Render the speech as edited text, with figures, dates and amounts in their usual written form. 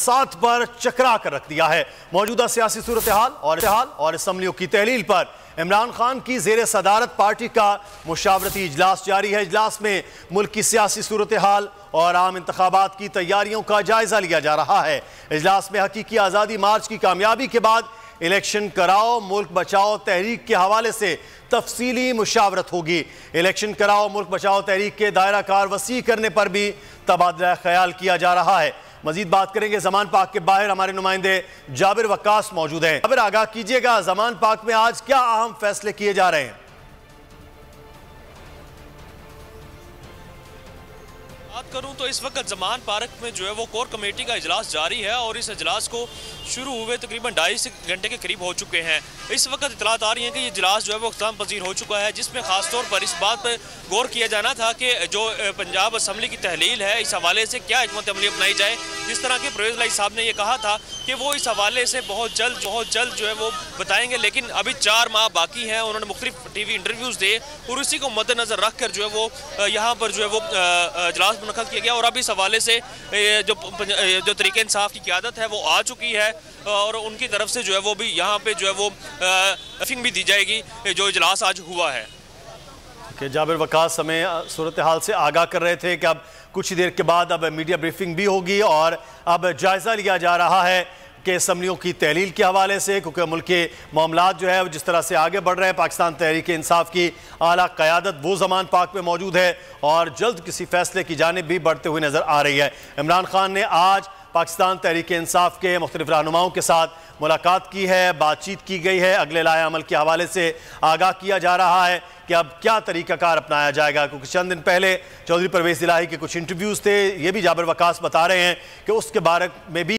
बसात पर चकरा कर रख दिया है। मौजूदा सियासी सूरत हाल और असम्बलियों की तहलील पर इमरान खान की जेर सदारत पार्टी का मुशावरती इजलास जारी है। इजलास में मुल्क की सियासी सूरत हाल और आम इंतखाबात की तैयारियों का जायजा लिया जा रहा है। इजलास में हकीकी आज़ादी मार्च की कामयाबी के बाद इलेक्शन कराओ मुल्क बचाओ तहरीक के हवाले से तफसीली मुशावरत होगी। इलेक्शन कराओ मुल्क बचाओ तहरीक के दायरा कार वसी करने पर भी तबादला ख्याल किया जा रहा है। मजीद बात करेंगे। जमान पाक के बाहर हमारे नुमाइंदे जाबिर वक्कास मौजूद हैं। जाबिर, आगाह कीजिएगा, जमान पाक में आज क्या अहम फैसले किए जा रहे हैं? बात करूं तो इस वक्त जमान पार्क में जो है वो कोर कमेटी का इजलास जारी है और इस इजलास को शुरू हुए तकरीबन 2.5 घंटे के करीब हो चुके हैं। इस वक्त इतलात आ रही है कि ये इजलास जो है वो इख्तिताम पजीर हो चुका है, जिसमें खासतौर पर इस बात पर गौर किया जाना था कि जो पंजाब असम्बली की तहलील है इस हवाले से क्या हिकमत अमली अपनाई जाए। जिस तरह के परवेज़ लाई साहब ने यह कहा था कि वो इस हवाले से बहुत जल्द जो है वो बताएंगे, लेकिन अभी 4 माह बाकी हैं। उन्होंने मुख्तलिफ TV इंटरव्यूज़ दिए और उसी को मद्देनज़र रख कर जो है वो यहाँ पर जो है वो इजलास मुनक़्क़द किया गया। और अब इस हवाले से जो तरीक़े इंसाफ की क़यादत है वो आ चुकी है और उनकी तरफ से जो है वो भी यहाँ पे जो है वो ब्रीफिंग भी दी जाएगी जो इजलास आज हुआ है। कि जाबिर वक्कास हमें सूरत हाल से आगाह कर रहे थे कि अब कुछ ही देर के बाद अब मीडिया ब्रीफिंग भी होगी और अब जायज़ा लिया जा रहा है कि असम्बलियों की तहलील के हवाले से, क्योंकि मुल्क के मामलात जो है जिस तरह से आगे बढ़ रहे हैं। पाकिस्तान तहरीक इंसाफ की आला क़यादत वो ज़मान पाक में मौजूद है और जल्द किसी फैसले की जानिब भी बढ़ते हुए नज़र आ रही है। इमरान खान ने आज पाकिस्तान तहरीक इंसाफ के मुख्तलिफ रहनुमाओं के साथ मुलाकात की है, बातचीत की गई है। अगले लाए अमल के हवाले से आगाह किया जा रहा है कि अब क्या तरीक़ाकार अपनाया जाएगा, क्योंकि चंद दिन पहले चौधरी परवेज़ इलाही के कुछ इंटरव्यूज़ थे। ये भी जाबिर वक्कास बता रहे हैं कि उसके बारे में भी